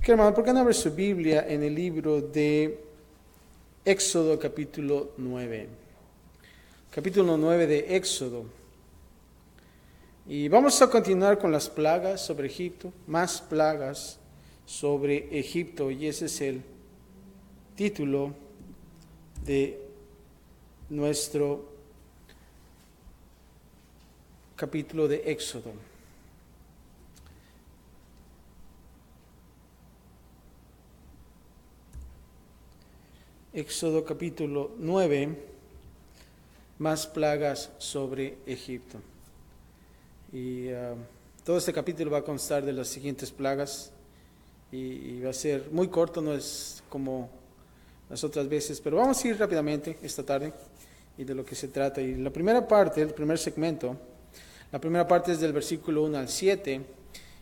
Ok, hermano, ¿por qué no abre su Biblia en el libro de Éxodo capítulo 9? Capítulo 9 de Éxodo. Y vamos a continuar con las plagas sobre Egipto, más plagas sobre Egipto, y ese es el título de nuestro capítulo de Éxodo. Éxodo capítulo 9, más plagas sobre Egipto. Y todo este capítulo va a constar de las siguientes plagas y va a ser muy corto, no es como las otras veces, pero vamos a ir rápidamente esta tarde y de lo que se trata. Y la primera parte, el primer segmento, la primera parte es del versículo 1 al 7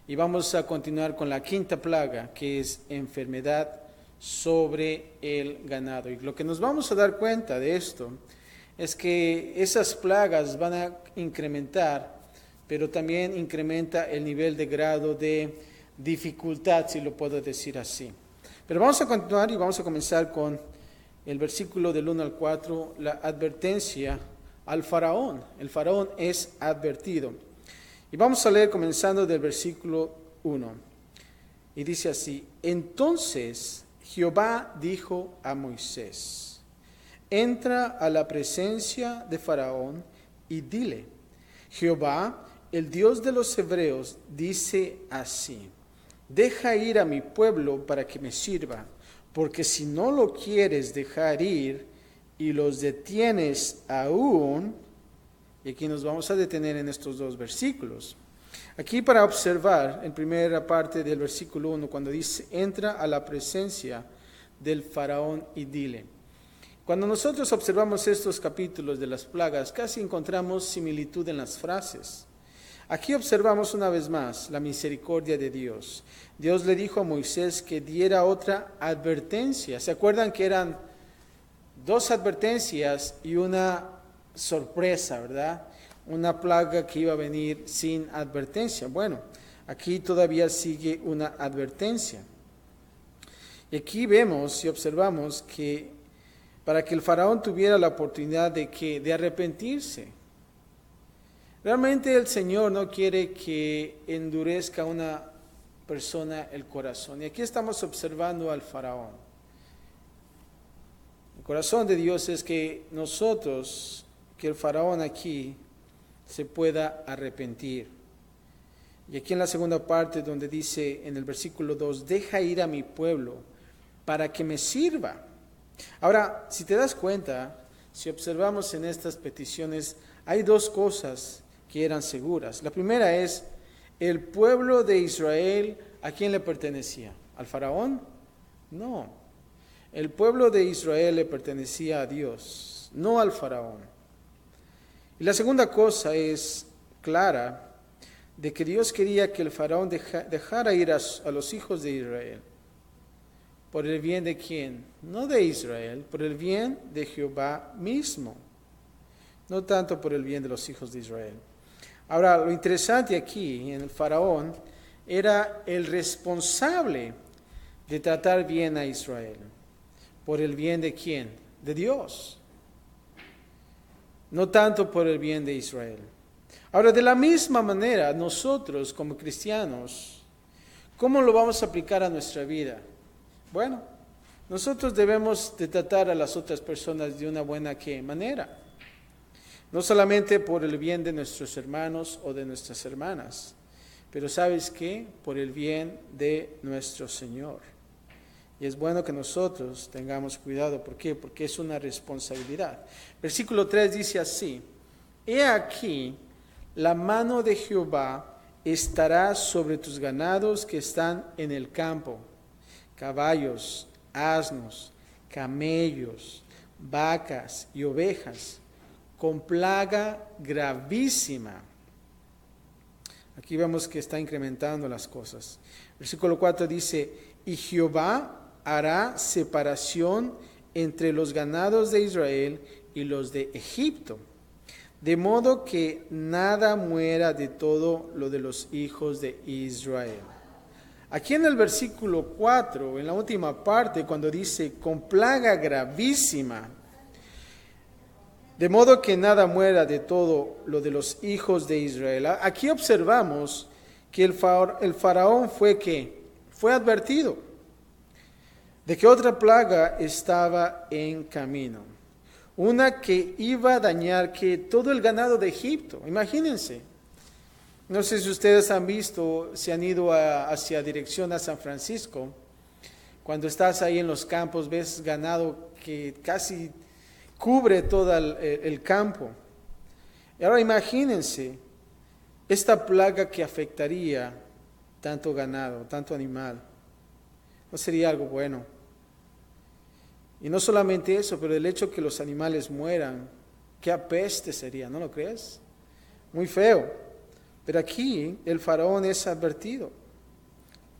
y vamos a continuar con la quinta plaga, que es enfermedad sobre el ganado. Y lo que nos vamos a dar cuenta de esto es que esas plagas van a incrementar, pero también incrementa el nivel de grado de dificultad, si lo puedo decir así. Pero vamos a continuar y vamos a comenzar con el versículo del 1 al 4, la advertencia al faraón. El faraón es advertido. Y vamos a leer comenzando del versículo 1. Y dice así: Entonces Jehová dijo a Moisés: Entra a la presencia de Faraón y dile: Jehová, el Dios de los hebreos, dice así: Deja ir a mi pueblo para que me sirva, porque si no lo quieres dejar ir y los detienes aún. Y aquí nos vamos a detener en estos dos versículos. Aquí para observar, en primera parte del versículo 1, cuando dice, entra a la presencia del faraón y dile. Cuando nosotros observamos estos capítulos de las plagas, casi encontramos similitud en las frases. Aquí observamos una vez más la misericordia de Dios. Dios le dijo a Moisés que diera otra advertencia. ¿Se acuerdan que eran dos advertencias y una sorpresa, verdad? Una plaga que iba a venir sin advertencia. Bueno, aquí todavía sigue una advertencia. Y aquí vemos y observamos que para que el faraón tuviera la oportunidad de arrepentirse. Realmente el Señor no quiere que endurezca a una persona el corazón. Y aquí estamos observando al faraón. El corazón de Dios es que nosotros, que el faraón aquí se pueda arrepentir. Y aquí en la segunda parte donde dice en el versículo 2, deja ir a mi pueblo para que me sirva. Ahora, si te das cuenta, si observamos en estas peticiones, hay dos cosas que eran seguras. La primera es, el pueblo de Israel, ¿a quién le pertenecía? ¿Al faraón? No. El pueblo de Israel le pertenecía a Dios, no al faraón. Y la segunda cosa es clara, de que Dios quería que el faraón dejara ir a los hijos de Israel. ¿Por el bien de quién? No de Israel, por el bien de Jehová mismo. No tanto por el bien de los hijos de Israel. Ahora, lo interesante aquí en el faraón era el responsable de tratar bien a Israel. ¿Por el bien de quién? De Dios. No tanto por el bien de Israel. Ahora, de la misma manera, nosotros como cristianos, ¿cómo lo vamos a aplicar a nuestra vida? Bueno, nosotros debemos de tratar a las otras personas de una buena manera. No solamente por el bien de nuestros hermanos o de nuestras hermanas, pero ¿sabes qué? Por el bien de nuestro Señor. Y es bueno que nosotros tengamos cuidado. ¿Por qué? Porque es una responsabilidad. Versículo 3 dice así: He aquí, la mano de Jehová estará sobre tus ganados que están en el campo, caballos, asnos, camellos, vacas y ovejas, con plaga gravísima. Aquí vemos que está incrementando las cosas. Versículo 4 dice: Y Jehová hará separación entre los ganados de Israel y los de Egipto, de modo que nada muera de todo lo de los hijos de Israel. Aquí en el versículo 4, en la última parte, cuando dice, con plaga gravísima, de modo que nada muera de todo lo de los hijos de Israel. Aquí observamos que el faraón fue advertido de que otra plaga estaba en camino. Una que iba a dañar que todo el ganado de Egipto. Imagínense. No sé si ustedes han visto, si han ido hacia dirección a San Francisco. Cuando estás ahí en los campos, ves ganado que casi cubre todo el campo. Y ahora imagínense esta plaga que afectaría tanto ganado, tanto animal. No sería algo bueno. Y no solamente eso, pero el hecho que los animales mueran, qué apeste sería, ¿no lo crees? Muy feo. Pero aquí el faraón es advertido.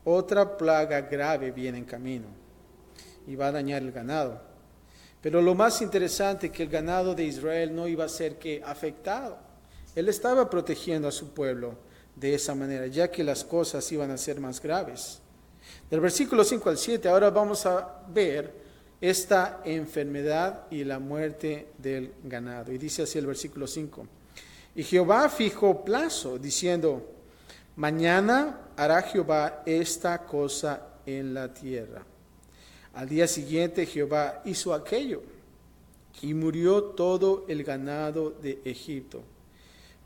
Otra plaga grave viene en camino y va a dañar el ganado. Pero lo más interesante es que el ganado de Israel no iba a ser afectado. Él estaba protegiendo a su pueblo de esa manera, ya que las cosas iban a ser más graves. Del versículo 5 al 7, ahora vamos a ver esta enfermedad y la muerte del ganado. Y dice así el versículo 5. Y Jehová fijó plazo, diciendo, mañana hará Jehová esta cosa en la tierra. Al día siguiente Jehová hizo aquello, y murió todo el ganado de Egipto.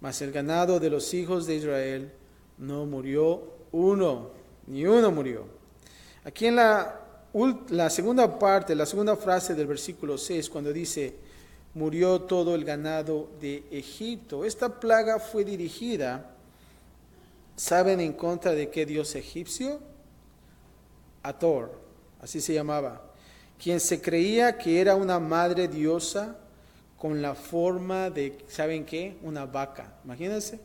Mas el ganado de los hijos de Israel no murió uno, ni uno murió. Aquí en la segunda parte, la segunda frase del versículo 6, cuando dice, murió todo el ganado de Egipto. Esta plaga fue dirigida, ¿saben en contra de qué dios egipcio? Hathor, así se llamaba, quien se creía que era una madre diosa con la forma de, ¿saben qué? Una vaca, imagínense,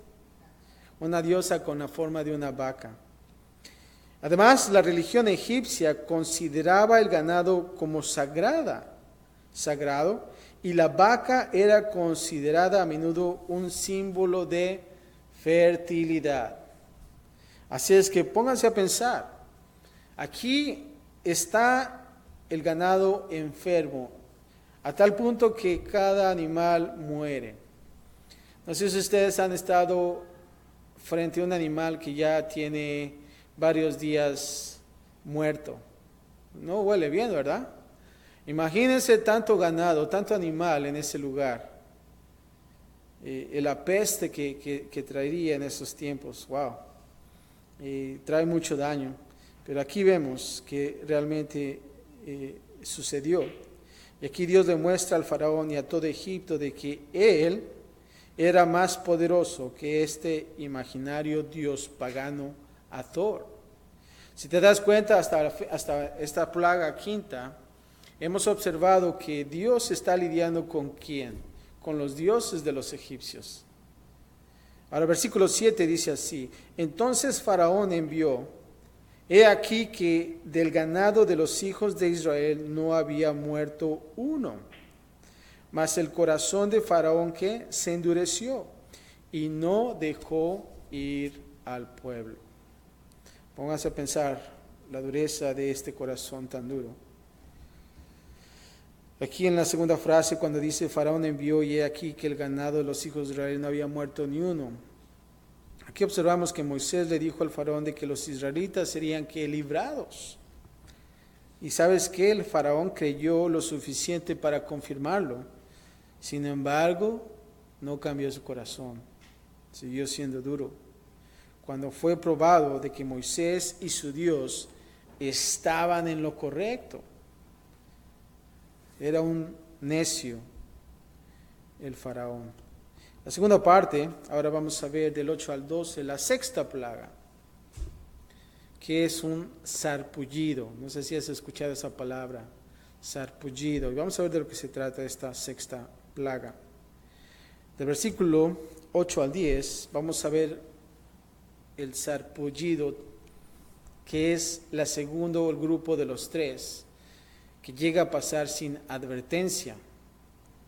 una diosa con la forma de una vaca. Además, la religión egipcia consideraba el ganado como sagrado, y la vaca era considerada a menudo un símbolo de fertilidad. Así es que pónganse a pensar, aquí está el ganado enfermo, a tal punto que cada animal muere. No sé si ustedes han estado frente a un animal que ya tiene varios días muerto. No huele bien, ¿verdad? Imagínense tanto ganado, tanto animal en ese lugar. La peste que traería en esos tiempos, wow. Trae mucho daño. Pero aquí vemos que realmente sucedió. Y aquí Dios le muestra al faraón y a todo Egipto de que él era más poderoso que este imaginario dios pagano Hathor. Si te das cuenta, hasta esta plaga quinta, hemos observado que Dios está lidiando con ¿quién? Con los dioses de los egipcios. Ahora, versículo 7 dice así, entonces Faraón envió, he aquí que del ganado de los hijos de Israel no había muerto uno, mas el corazón de Faraón que se endureció y no dejó ir al pueblo. Pónganse a pensar la dureza de este corazón tan duro. Aquí en la segunda frase, cuando dice Faraón envió, y he aquí que el ganado de los hijos de Israel no había muerto ni uno. Aquí observamos que Moisés le dijo al faraón de que los israelitas serían que librados. Y sabes que el faraón creyó lo suficiente para confirmarlo. Sin embargo, no cambió su corazón. Siguió siendo duro. Cuando fue probado de que Moisés y su Dios estaban en lo correcto. Era un necio el faraón. La segunda parte, ahora vamos a ver del 8 al 12, la sexta plaga, que es un sarpullido. No sé si has escuchado esa palabra, sarpullido. Y vamos a ver de lo que se trata esta sexta plaga. Del versículo 8 al 10, vamos a ver el sarpullido, que es el segundo grupo de los tres, que llega a pasar sin advertencia.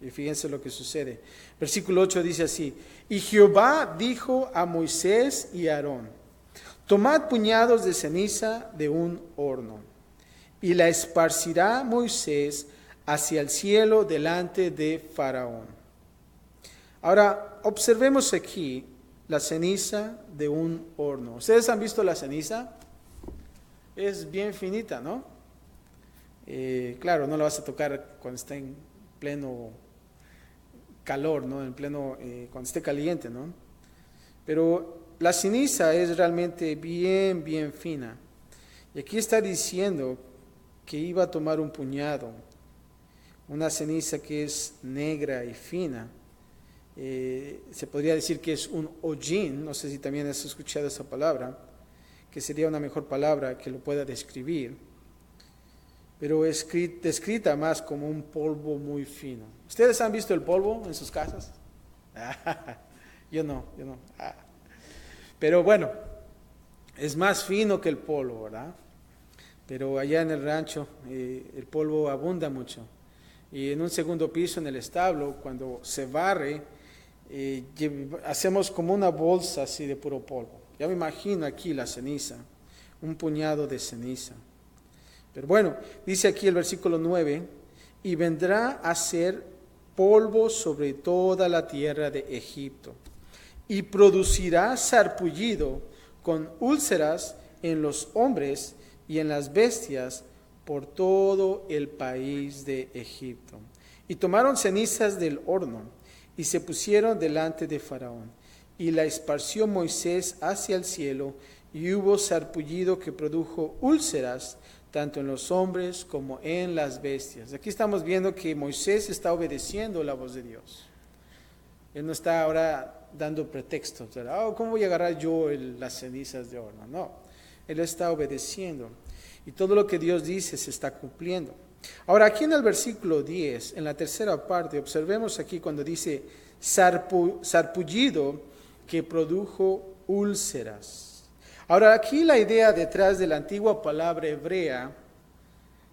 Y fíjense lo que sucede. Versículo 8 dice así, y Jehová dijo a Moisés y a Aarón, tomad puñados de ceniza de un horno, y la esparcirá Moisés hacia el cielo delante de Faraón. Ahora, observemos aquí la ceniza de un horno. ¿Ustedes han visto la ceniza? Es bien finita, ¿no? Claro, no la vas a tocar cuando está en pleno calor, ¿no? En pleno, cuando esté caliente, ¿no? Pero la ceniza es realmente bien, bien fina. Y aquí está diciendo que iba a tomar un puñado, una ceniza que es negra y fina. Se podría decir que es un hollín, no sé si también has escuchado esa palabra, que sería una mejor palabra que lo pueda describir, pero descrita más como un polvo muy fino. ¿Ustedes han visto el polvo en sus casas? Yo no. Pero bueno, es más fino que el polvo, ¿verdad? Pero allá en el rancho el polvo abunda mucho. Y en un segundo piso, en el establo, cuando se barre, hacemos como una bolsa así de puro polvo. Ya me imagino aquí la ceniza, un puñado de ceniza. Pero bueno, dice aquí el versículo 9, y vendrá a ser polvo sobre toda la tierra de Egipto, y producirá sarpullido con úlceras en los hombres y en las bestias por todo el país de Egipto. Y tomaron cenizas del horno y se pusieron delante de Faraón. Y la esparció Moisés hacia el cielo, y hubo sarpullido que produjo úlceras tanto en los hombres como en las bestias. Aquí estamos viendo que Moisés está obedeciendo la voz de Dios. Él no está ahora dando pretextos, ¿verdad? ¿Cómo voy a agarrar yo las cenizas de horno? No, él está obedeciendo. Y todo lo que Dios dice se está cumpliendo. Ahora, aquí en el versículo 10, en la tercera parte, observemos aquí cuando dice sarpullido que produjo úlceras. Ahora, aquí la idea detrás de la antigua palabra hebrea,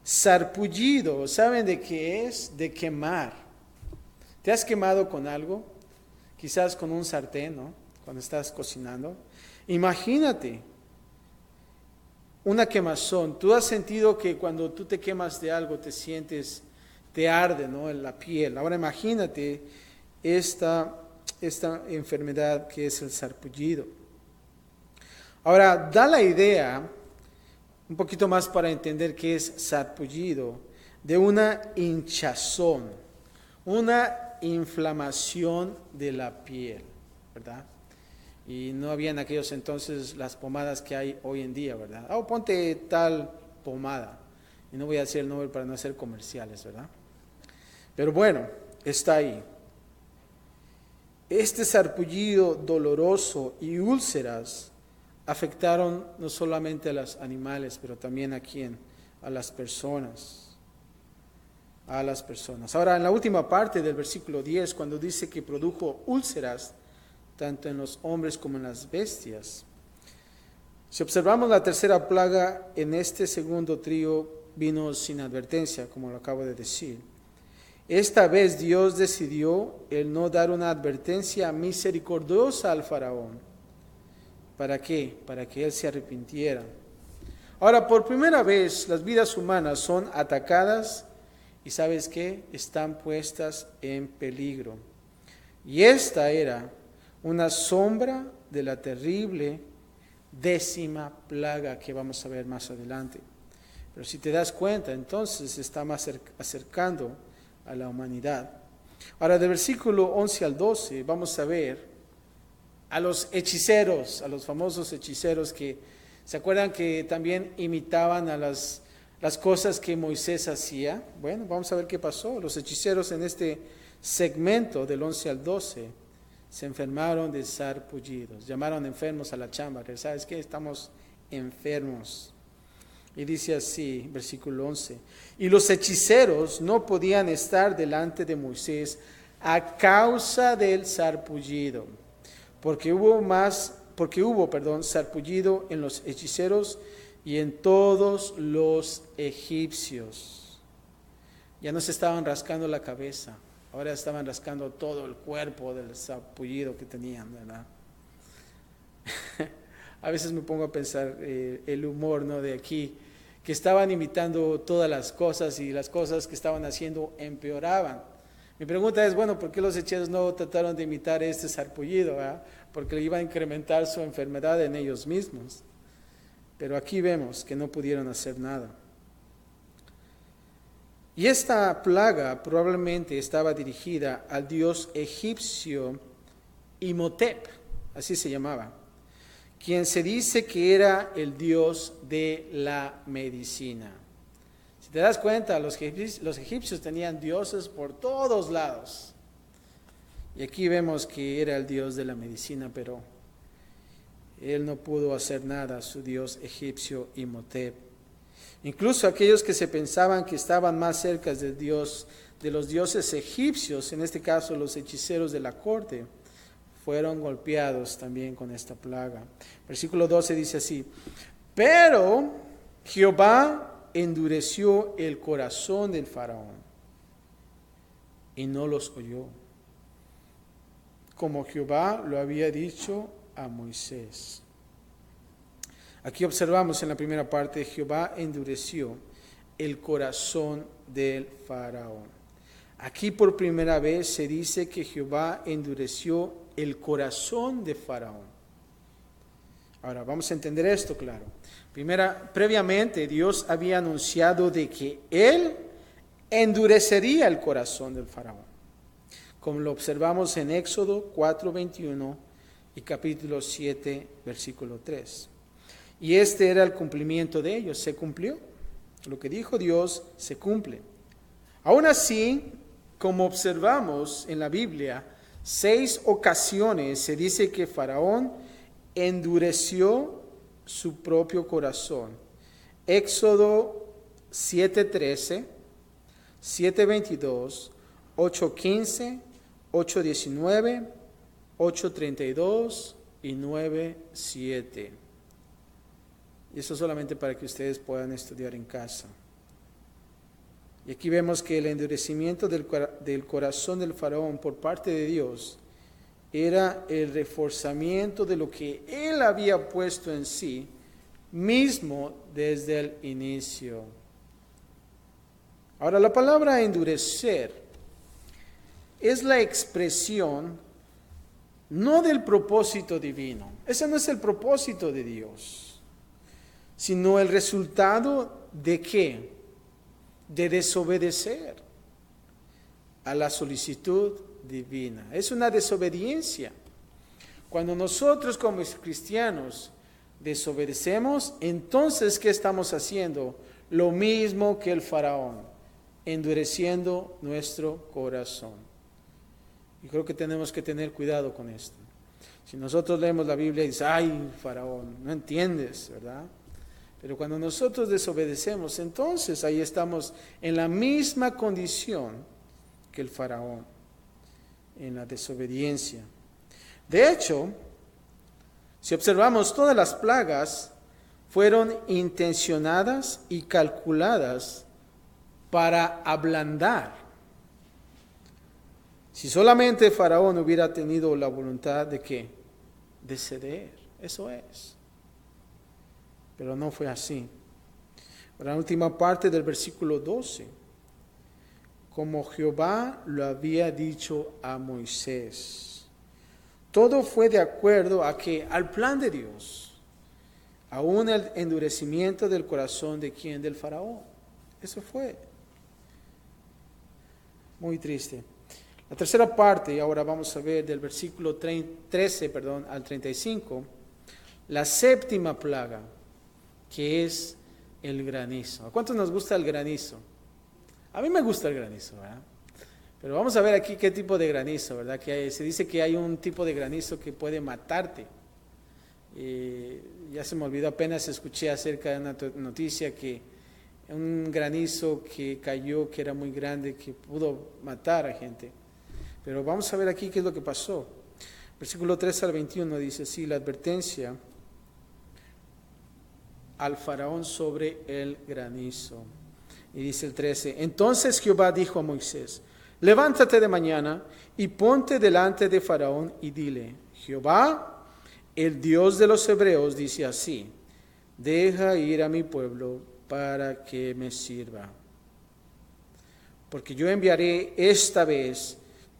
sarpullido, ¿saben de qué es? De quemar. ¿Te has quemado con algo? Quizás con un sartén, ¿no? Cuando estás cocinando. Imagínate una quemazón. Tú has sentido que cuando tú te quemas de algo te arde, ¿no? En la piel. Ahora imagínate esta enfermedad que es el sarpullido. Ahora, da la idea, un poquito más para entender qué es sarpullido, de una hinchazón, una inflamación de la piel, ¿verdad? Y no había en aquellos entonces las pomadas que hay hoy en día, ¿verdad? Ponte tal pomada. Y no voy a decir el nombre para no hacer comerciales, ¿verdad? Pero bueno, está ahí. Este sarpullido doloroso y úlceras afectaron no solamente a los animales, pero también a las personas. A las personas. Ahora, en la última parte del versículo 10, cuando dice que produjo úlceras, tanto en los hombres como en las bestias. Si observamos la tercera plaga, en este segundo trío vino sin advertencia, como lo acabo de decir. Esta vez Dios decidió el no dar una advertencia misericordiosa al faraón. ¿Para qué? Para que él se arrepintiera. Ahora, por primera vez, las vidas humanas son atacadas y ¿sabes qué? Están puestas en peligro. Y esta era una sombra de la terrible 10ª plaga que vamos a ver más adelante. Pero si te das cuenta, entonces se está más acercando a la humanidad. Ahora, del versículo 11 al 12, vamos a ver a los hechiceros, a los famosos hechiceros que, ¿se acuerdan que también imitaban a las cosas que Moisés hacía? Bueno, vamos a ver qué pasó. Los hechiceros en este segmento del 11 al 12 se enfermaron de sarpullidos, llamaron enfermos a la chamba, ¿sabes qué? Estamos enfermos. Y dice así, versículo 11, y los hechiceros no podían estar delante de Moisés a causa del sarpullido, porque hubo sarpullido en los hechiceros y en todos los egipcios. Ya no se estaban rascando la cabeza, ahora estaban rascando todo el cuerpo del sarpullido que tenían, ¿verdad? A veces me pongo a pensar el humor, ¿no?, de aquí, que estaban imitando todas las cosas y las cosas que estaban haciendo empeoraban. Mi pregunta es, bueno, ¿por qué los hechiceros no trataron de imitar este sarpullido? Porque le iba a incrementar su enfermedad en ellos mismos. Pero aquí vemos que no pudieron hacer nada. Y esta plaga probablemente estaba dirigida al dios egipcio Imhotep, así se llamaba, quien se dice que era el dios de la medicina. Si te das cuenta, los egipcios tenían dioses por todos lados. Y aquí vemos que era el dios de la medicina, pero él no pudo hacer nada, su dios egipcio Imhotep. Incluso aquellos que se pensaban que estaban más cerca de Dios, de los dioses egipcios, en este caso los hechiceros de la corte, fueron golpeados también con esta plaga. Versículo 12 dice así: pero Jehová endureció el corazón del faraón y no los oyó, como Jehová lo había dicho a Moisés. Aquí observamos en la primera parte: Jehová endureció el corazón del faraón. Aquí por primera vez se dice que Jehová endureció el corazón de faraón. Ahora vamos a entender esto claro. Previamente Dios había anunciado de que Él endurecería el corazón del faraón, como lo observamos en Éxodo 4:21 y capítulo 7, versículo 3. Y este era el cumplimiento de ellos, se cumplió. Lo que dijo Dios se cumple. Aún así, como observamos en la Biblia, 6 ocasiones se dice que Faraón endureció su propio corazón. Éxodo 7:13, 7:22, 8:15, 8:19, 8:32 y 9:7. Y eso solamente para que ustedes puedan estudiar en casa. Y aquí vemos que el endurecimiento del corazón del faraón por parte de Dios era el reforzamiento de lo que él había puesto en sí mismo desde el inicio. Ahora, la palabra endurecer es la expresión no del propósito divino. Ese no es el propósito de Dios, sino el resultado de ¿qué? De desobedecer a la solicitud divina. Es una desobediencia. Cuando nosotros como cristianos desobedecemos, entonces ¿qué estamos haciendo? Lo mismo que el faraón, endureciendo nuestro corazón. Y creo que tenemos que tener cuidado con esto. Si nosotros leemos la Biblia y dice, ay, faraón, no entiendes, ¿verdad? Pero cuando nosotros desobedecemos, entonces ahí estamos en la misma condición que el faraón, en la desobediencia. De hecho, si observamos, todas las plagas fueron intencionadas y calculadas para ablandar. Si solamente Faraón hubiera tenido la voluntad de ¿qué? De ceder, eso es. Pero no fue así. La última parte del versículo 12. Como Jehová lo había dicho a Moisés. Todo fue de acuerdo a que al plan de Dios. Aún el endurecimiento del corazón de ¿quién? Del faraón. Eso fue. Muy triste. La tercera parte, y ahora vamos a ver del versículo 13 al 35, la séptima plaga, que es el granizo. ¿A cuántos nos gusta el granizo? A mí me gusta el granizo, ¿verdad? Pero vamos a ver aquí qué tipo de granizo, ¿verdad? Se dice que hay un tipo de granizo que puede matarte. Ya se me olvidó, apenas escuché acerca de una noticia que un granizo que cayó, que era muy grande, que pudo matar a gente. Pero vamos a ver aquí qué es lo que pasó. Versículo 13 al 21 dice así, la advertencia al faraón sobre el granizo. Y dice el 13, entonces Jehová dijo a Moisés, levántate de mañana y ponte delante de Faraón y dile, Jehová el Dios de los hebreos dice así: deja ir a mi pueblo para que me sirva. Porque yo enviaré esta vez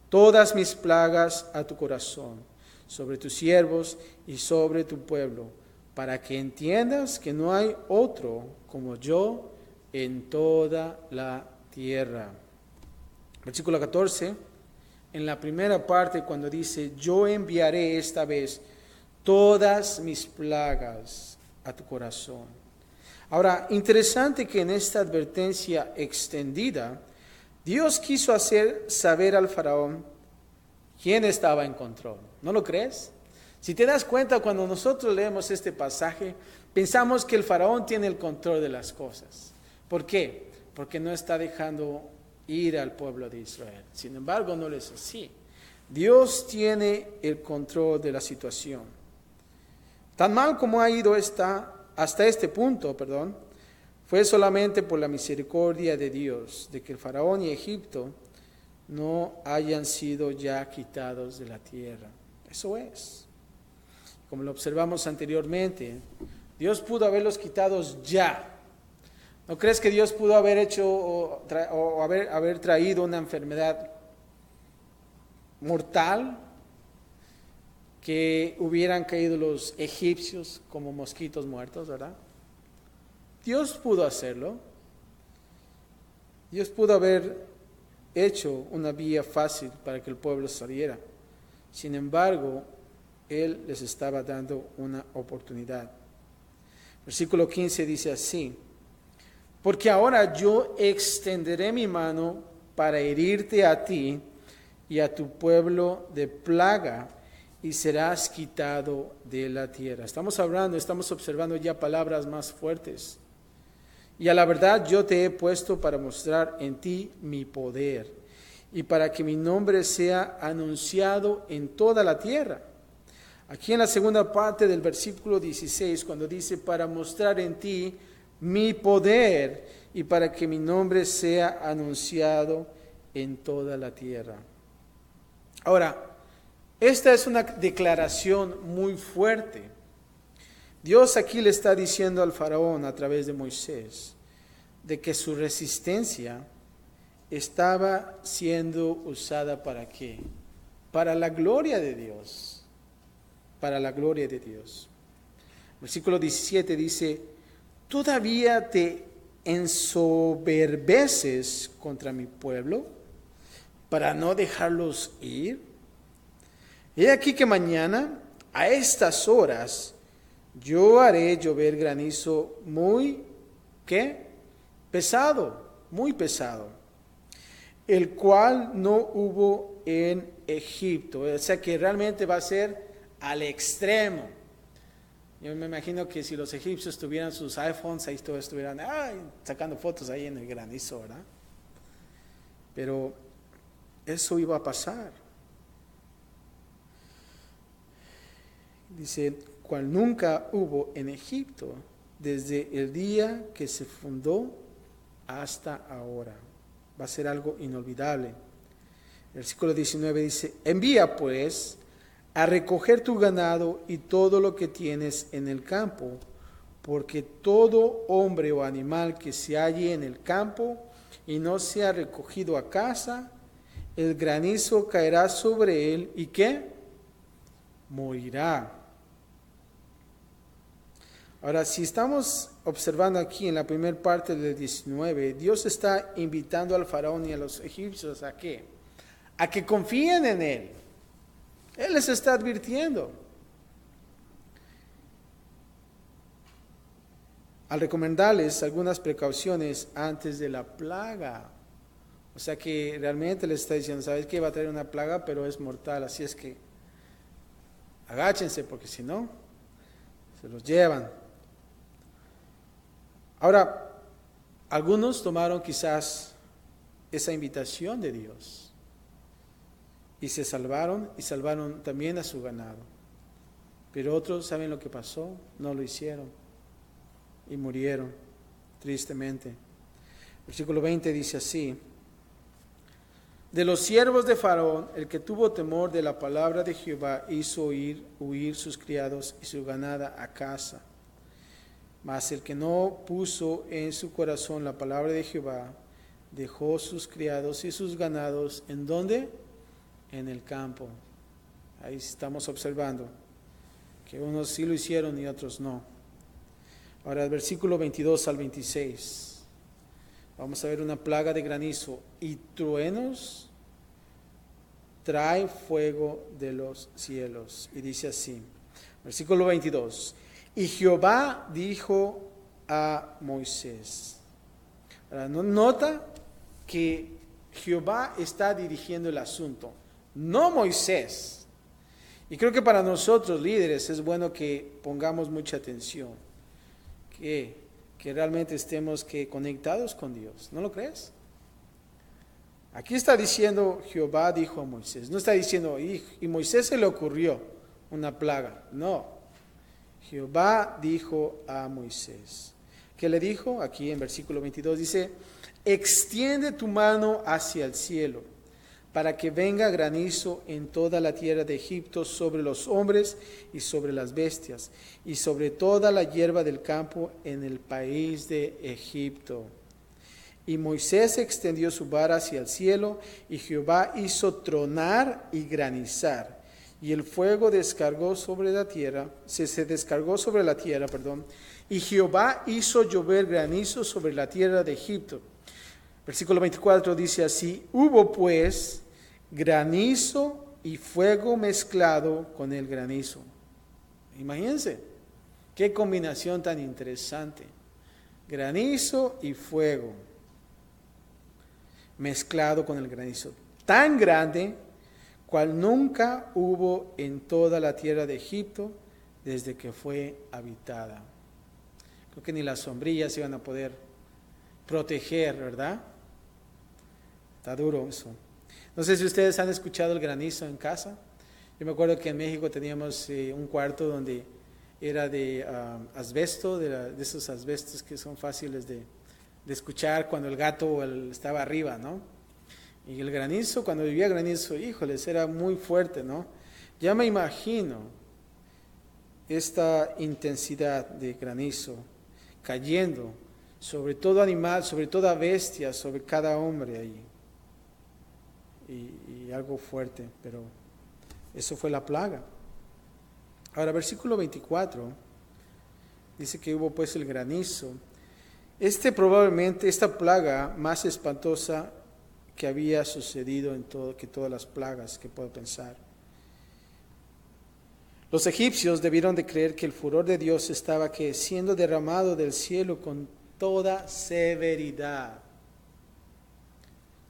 todas mis plagas a tu corazón, sobre tus siervos y sobre tu pueblo, para que entiendas que no hay otro como yo en toda la tierra. Versículo 14, en la primera parte, cuando dice: yo enviaré esta vez todas mis plagas a tu corazón. Ahora, interesante que en esta advertencia extendida, Dios quiso hacer saber al faraón quién estaba en control. ¿No lo crees? Si te das cuenta, cuando nosotros leemos este pasaje, pensamos que el faraón tiene el control de las cosas. ¿Por qué? Porque no está dejando ir al pueblo de Israel. Sin embargo, no es así. Dios tiene el control de la situación. Tan mal como ha ido hasta este punto, fue solamente por la misericordia de Dios, de que el faraón y Egipto no hayan sido ya quitados de la tierra. Eso es. Como lo observamos anteriormente, Dios pudo haberlos quitados ya. ¿No crees que Dios pudo haber hecho o haber traído una enfermedad mortal, que hubieran caído los egipcios como mosquitos muertos, verdad? Dios pudo hacerlo. Dios pudo haber hecho una vía fácil para que el pueblo saliera. Sin embargo, Él les estaba dando una oportunidad. Versículo 15 dice así: porque ahora yo extenderé mi mano para herirte a ti y a tu pueblo de plaga, y serás quitado de la tierra. Estamos observando ya palabras más fuertes. Y a la verdad yo te he puesto para mostrar en ti mi poder, y para que mi nombre sea anunciado en toda la tierra. Aquí en la segunda parte del versículo 16, cuando dice: para mostrar en ti mi poder, y para que mi nombre sea anunciado en toda la tierra. Ahora, esta es una declaración muy fuerte. Dios aquí le está diciendo al faraón a través de Moisés de que su resistencia estaba siendo usada ¿para qué? Para la gloria de Dios. Para la gloria de Dios. Versículo 17 dice: ¿todavía te ensoberbeces contra mi pueblo para no dejarlos ir? He aquí que mañana, a estas horas, yo haré llover granizo muy, ¿qué? Pesado, muy pesado, el cual no hubo en Egipto. O sea que realmente va a ser al extremo. Yo me imagino que si los egipcios tuvieran sus iPhones, ahí todos estuvieran sacando fotos ahí en el granizo, ¿verdad? Pero eso iba a pasar. Dice: cual nunca hubo en Egipto desde el día que se fundó hasta ahora. Va a ser algo inolvidable. El versículo 19 dice: envía pues a recoger tu ganado y todo lo que tienes en el campo, porque todo hombre o animal que se halle en el campo y no sea recogido a casa, el granizo caerá sobre él y ¿qué? Morirá. Ahora, si estamos observando aquí en la primera parte del 19, Dios está invitando al faraón y a los egipcios ¿a qué? A que confíen en Él. Él les está advirtiendo. Al recomendarles algunas precauciones antes de la plaga. O sea que realmente les está diciendo: ¿sabes qué? Va a traer una plaga, pero es mortal, así es que agáchense, porque si no, se los llevan. Ahora, algunos tomaron quizás esa invitación de Dios y se salvaron, y salvaron también a su ganado. Pero otros, ¿saben lo que pasó? No lo hicieron y murieron tristemente. Versículo 20 dice así: De los siervos de Faraón, el que tuvo temor de la palabra de Jehová hizo huir sus criados y su ganada a casa. Mas el que no puso en su corazón la palabra de Jehová, dejó sus criados y sus ganados, ¿en dónde? En el campo. Ahí estamos observando que unos sí lo hicieron y otros no. Ahora el versículo 22 al 26. Vamos a ver una plaga de granizo y truenos trae fuego de los cielos. Y dice así, versículo 22. Y Jehová dijo a Moisés. Ahora, nota que Jehová está dirigiendo el asunto, no Moisés. Y creo que para nosotros líderes es bueno que pongamos mucha atención, que realmente estemos conectados con Dios. ¿No lo crees? Aquí está diciendo Jehová dijo a Moisés. No está diciendo y Moisés se le ocurrió una plaga. No. Jehová dijo a Moisés. ¿Qué le dijo? Aquí en versículo 22 dice, extiende tu mano hacia el cielo, para que venga granizo en toda la tierra de Egipto, sobre los hombres y sobre las bestias, y sobre toda la hierba del campo en el país de Egipto. Y Moisés extendió su vara hacia el cielo, y Jehová hizo tronar y granizar, y el fuego descargó sobre la tierra, se descargó sobre la tierra, y Jehová hizo llover granizo sobre la tierra de Egipto. Versículo 24 dice así, hubo pues granizo y fuego mezclado con el granizo. Imagínense, qué combinación tan interesante. Granizo y fuego mezclado con el granizo. Tan grande cual nunca hubo en toda la tierra de Egipto desde que fue habitada. Creo que ni las sombrillas iban a poder proteger, ¿verdad? Está duro eso. No sé si ustedes han escuchado el granizo en casa. Yo me acuerdo que en México teníamos un cuarto donde era de asbesto, de esos asbestos que son fáciles de escuchar cuando el gato estaba arriba, ¿no? Y el granizo, cuando vivía granizo, híjoles, era muy fuerte, ¿no? Ya me imagino esta intensidad de granizo cayendo sobre todo animal, sobre toda bestia, sobre cada hombre ahí. Y algo fuerte, pero eso fue la plaga. Ahora, versículo 24, dice que hubo pues el granizo. Probablemente esta plaga más espantosa que había sucedido que todas las plagas que puedo pensar. Los egipcios debieron de creer que el furor de Dios estaba siendo derramado del cielo con toda severidad.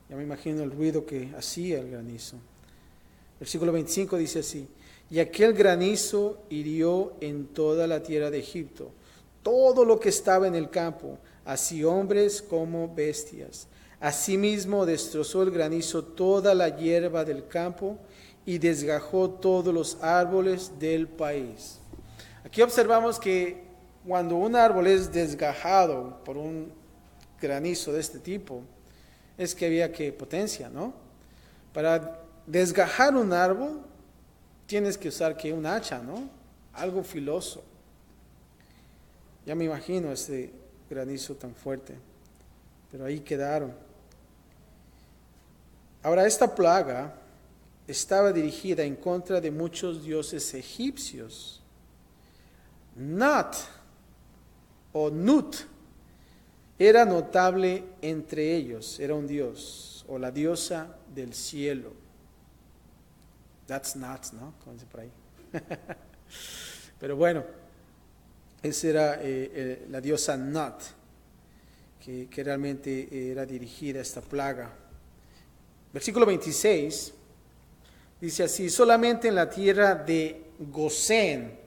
Ya me imagino el ruido que hacía el granizo. Versículo 25 dice así, y aquel granizo hirió en toda la tierra de Egipto, todo lo que estaba en el campo, así hombres como bestias. Asimismo destrozó el granizo toda la hierba del campo y desgajó todos los árboles del país. Aquí observamos que cuando un árbol es desgajado por un granizo de este tipo, es que había potencia, ¿no? Para desgajar un árbol tienes que usar un hacha, ¿no? Algo filoso. Ya me imagino ese granizo tan fuerte, pero ahí quedaron. Ahora, esta plaga estaba dirigida en contra de muchos dioses egipcios. Nut o Nut era notable entre ellos, era un dios o la diosa del cielo. That's nuts, ¿no? Como dice por ahí. Pero bueno, esa era la diosa Nut, que realmente era dirigida a esta plaga. Versículo 26 dice así, solamente en la tierra de Gosén,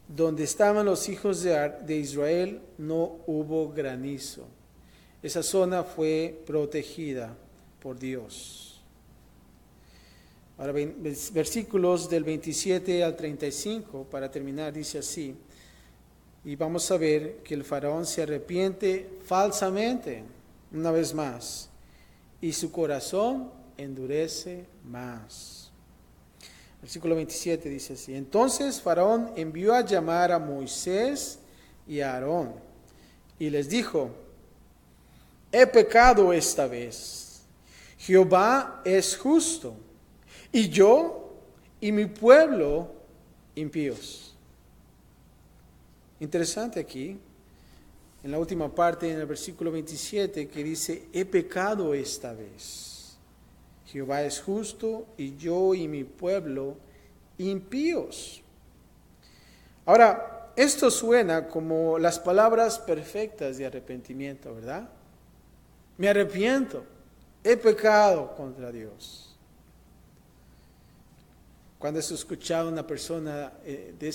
donde estaban los hijos de Israel, no hubo granizo. Esa zona fue protegida por Dios. Ahora, versículos del 27 al 35, para terminar, dice así, y vamos a ver que el faraón se arrepiente falsamente, una vez más, y su corazón endurece más. Versículo 27 dice así: entonces Faraón envió a llamar a Moisés y a Aarón y les dijo: he pecado esta vez. Jehová es justo, y yo y mi pueblo impíos. Interesante aquí, en la última parte, en el versículo 27, que dice: he pecado esta vez. Jehová es justo, y yo y mi pueblo impíos. Ahora, esto suena como las palabras perfectas de arrepentimiento, ¿verdad? Me arrepiento, he pecado contra Dios. Cuando has escuchado a una persona de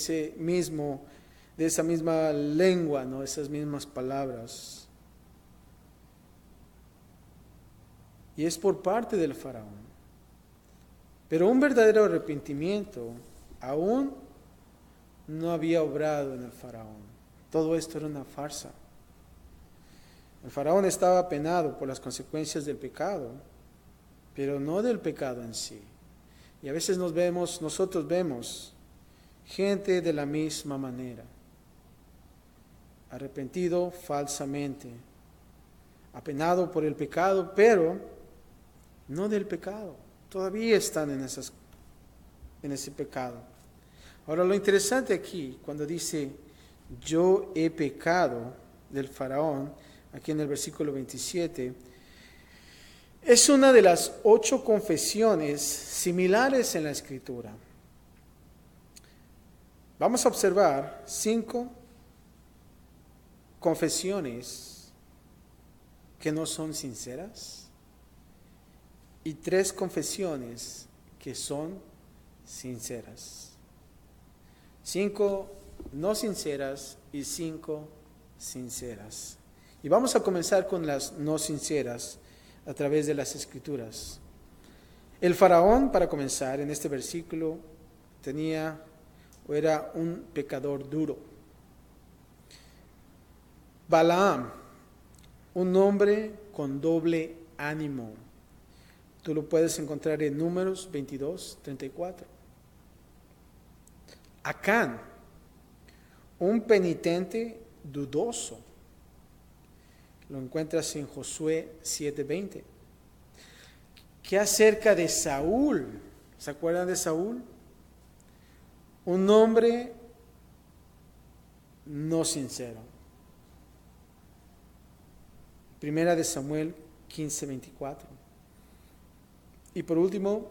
esa misma lengua, ¿no? Esas mismas palabras. Y es por parte del faraón. Pero un verdadero arrepentimiento aún no había obrado en el faraón. Todo esto era una farsa. El faraón estaba apenado por las consecuencias del pecado, pero no del pecado en sí. Y a veces nosotros vemos gente de la misma manera, arrepentido falsamente, apenado por el pecado, pero no del pecado. Todavía están en ese pecado. Ahora, lo interesante aquí, cuando dice yo he pecado del faraón, aquí en el versículo 27, es una de las 8 confesiones similares en la Escritura. Vamos a observar 5 confesiones que no son sinceras y 3 confesiones que son sinceras. 5 no sinceras y 5 sinceras. Y vamos a comenzar con las no sinceras a través de las Escrituras. El faraón, para comenzar, en este versículo, era un pecador duro. Balaam, un hombre con doble ánimo. Tú lo puedes encontrar en Números 22:34. Acán, un penitente dudoso. Lo encuentras en Josué 7:20. ¿Qué acerca de Saúl? ¿Se acuerdan de Saúl? Un hombre no sincero. Primera de Samuel 15:24. Y por último,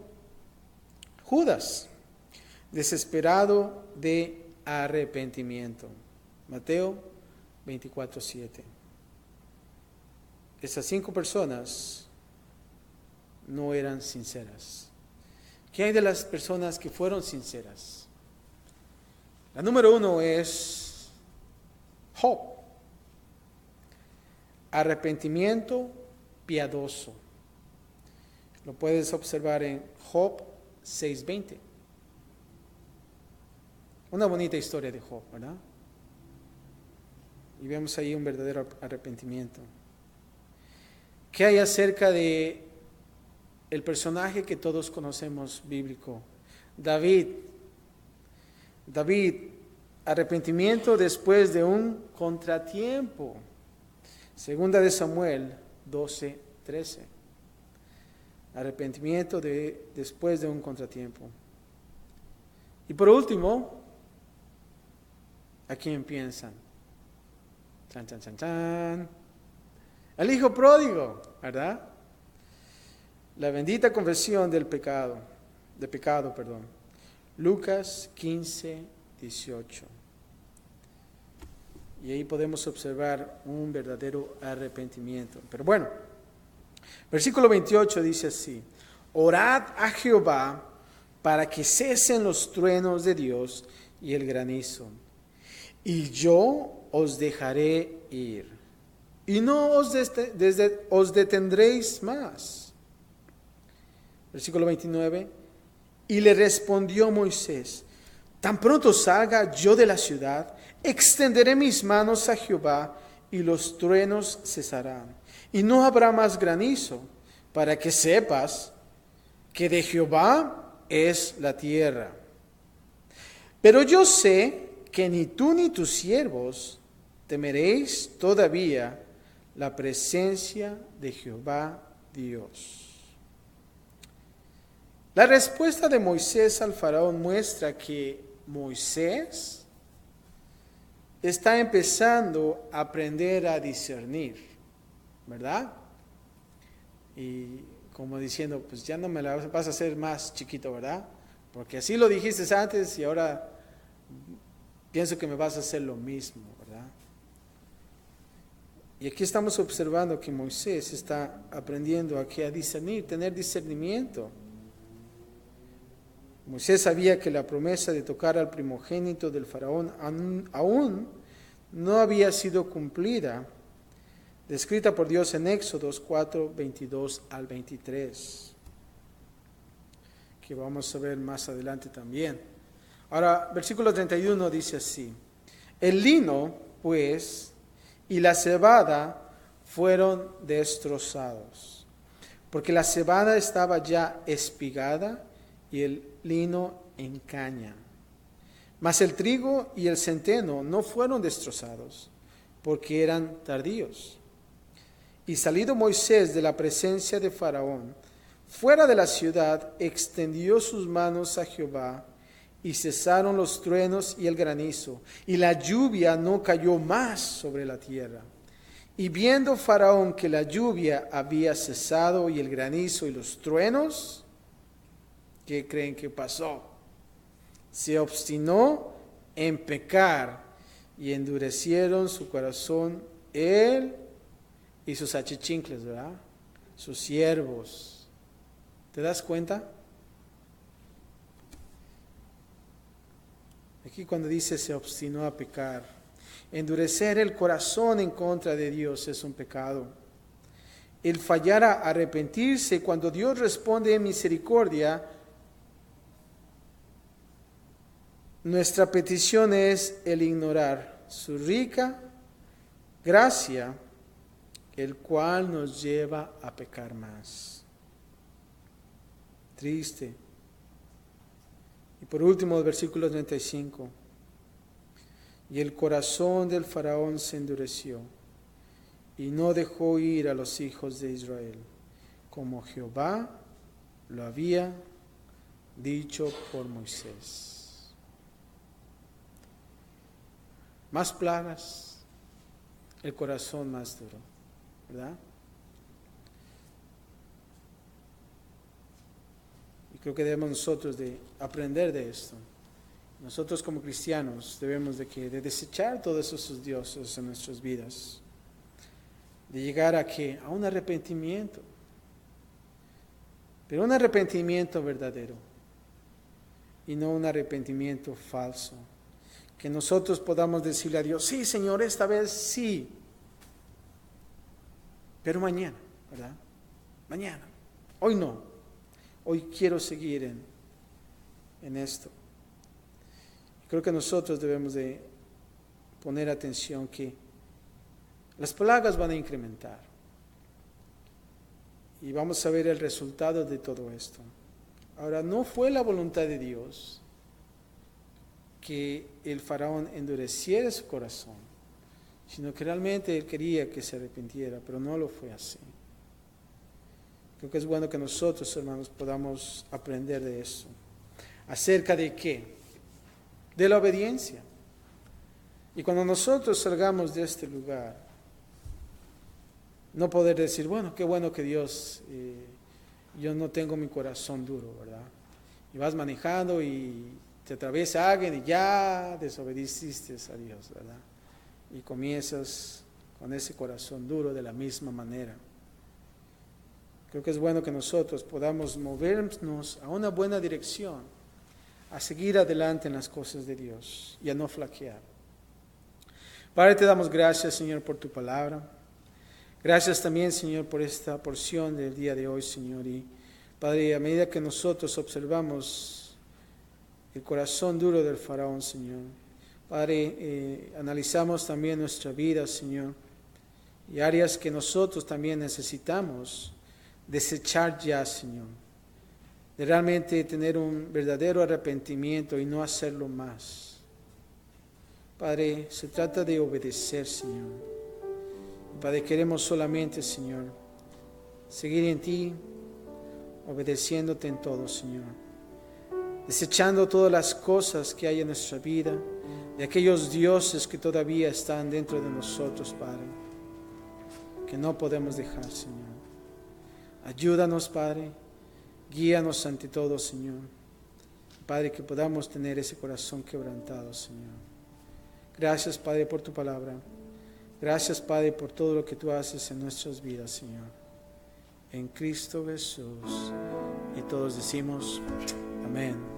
Judas, desesperado de arrepentimiento. Mateo 24:7. Esas 5 personas no eran sinceras. ¿Qué hay de las personas que fueron sinceras? La número 1 es Job. Arrepentimiento piadoso. Lo puedes observar en Job 6:20. Una bonita historia de Job, ¿verdad? Y vemos ahí un verdadero arrepentimiento. ¿Qué hay acerca de el personaje que todos conocemos bíblico? David, arrepentimiento después de un contratiempo. Segunda de Samuel 12:13. Arrepentimiento después de un contratiempo. Y por último, ¿a quién piensan? Chan, chan, chan, chan. El hijo pródigo, ¿verdad? La bendita confesión de pecado. Lucas 15:18. Y ahí podemos observar un verdadero arrepentimiento. Pero bueno, versículo 28 dice así: orad a Jehová para que cesen los truenos de Dios y el granizo, y yo os dejaré ir, y no os detendréis más. Versículo 29, y le respondió Moisés: tan pronto salga yo de la ciudad, extenderé mis manos a Jehová, y los truenos cesarán, y no habrá más granizo, para que sepas que de Jehová es la tierra. Pero yo sé que ni tú ni tus siervos temeréis todavía la presencia de Jehová Dios. La respuesta de Moisés al faraón muestra que Moisés está empezando a aprender a discernir, ¿verdad? Y como diciendo, pues ya no me la vas a hacer más chiquito, ¿verdad? Porque así lo dijiste antes y ahora pienso que me vas a hacer lo mismo, ¿verdad? Y aquí estamos observando que Moisés está aprendiendo a discernir, tener discernimiento. Moisés sabía que la promesa de tocar al primogénito del faraón aún no había sido cumplida, descrita por Dios en Éxodos 4, 22 al 23, que vamos a ver más adelante también. Ahora, versículo 31 dice así: el lino, pues, y la cebada fueron destrozados, porque la cebada estaba ya espigada y el lino en caña. Mas el trigo y el centeno no fueron destrozados, porque eran tardíos. Y salido Moisés de la presencia de Faraón, fuera de la ciudad, extendió sus manos a Jehová, y cesaron los truenos y el granizo, y la lluvia no cayó más sobre la tierra. Y viendo Faraón que la lluvia había cesado, y el granizo y los truenos, ¿qué creen que pasó? Se obstinó en pecar y endurecieron su corazón él y sus achichincles, ¿verdad? Sus siervos. ¿Te das cuenta? Aquí cuando dice se obstinó a pecar, endurecer el corazón en contra de Dios es un pecado. El fallar a arrepentirse cuando Dios responde en misericordia, nuestra petición es el ignorar su rica gracia, el cual nos lleva a pecar más. Triste. Y por último, el versículo 35. Y el corazón del faraón se endureció, y no dejó ir a los hijos de Israel, como Jehová lo había dicho por Moisés. Más plagas, el corazón más duro, ¿verdad? Y creo que debemos nosotros de aprender de esto. Nosotros como cristianos debemos de desechar todos esos dioses en nuestras vidas, de llegar a un arrepentimiento, pero un arrepentimiento verdadero y no un arrepentimiento falso. Que nosotros podamos decirle a Dios, sí, Señor, esta vez sí, pero mañana, ¿verdad? Mañana, hoy no, hoy quiero seguir en esto. Creo que nosotros debemos de poner atención que las plagas van a incrementar y vamos a ver el resultado de todo esto. Ahora, no fue la voluntad de Dios que el faraón endureciera su corazón, sino que realmente él quería que se arrepintiera, pero no lo fue así. Creo que es bueno que nosotros, hermanos, podamos aprender de eso. ¿Acerca de qué? De la obediencia. Y cuando nosotros salgamos de este lugar, no poder decir, bueno, qué bueno que Dios, yo no tengo mi corazón duro, ¿verdad? Y vas manejando y te atraviesa alguien y ya desobedeciste a Dios, ¿verdad? Y comienzas con ese corazón duro de la misma manera. Creo que es bueno que nosotros podamos movernos a una buena dirección, a seguir adelante en las cosas de Dios y a no flaquear. Padre, te damos gracias, Señor, por tu palabra. Gracias también, Señor, por esta porción del día de hoy, Señor. Y Padre, a medida que nosotros observamos el corazón duro del faraón, Señor, Padre, analizamos también nuestra vida, Señor, y áreas que nosotros también necesitamos desechar ya, Señor, de realmente tener un verdadero arrepentimiento y no hacerlo más. Padre, se trata de obedecer, Señor. Padre, queremos solamente, Señor, seguir en ti, obedeciéndote en todo, Señor. Desechando todas las cosas que hay en nuestra vida, de aquellos dioses que todavía están dentro de nosotros, Padre, que no podemos dejar, Señor. Ayúdanos, Padre, guíanos ante todo, Señor. Padre, que podamos tener ese corazón quebrantado, Señor. Gracias, Padre, por tu palabra. Gracias, Padre, por todo lo que tú haces en nuestras vidas, Señor. En Cristo Jesús. Y todos decimos, amén.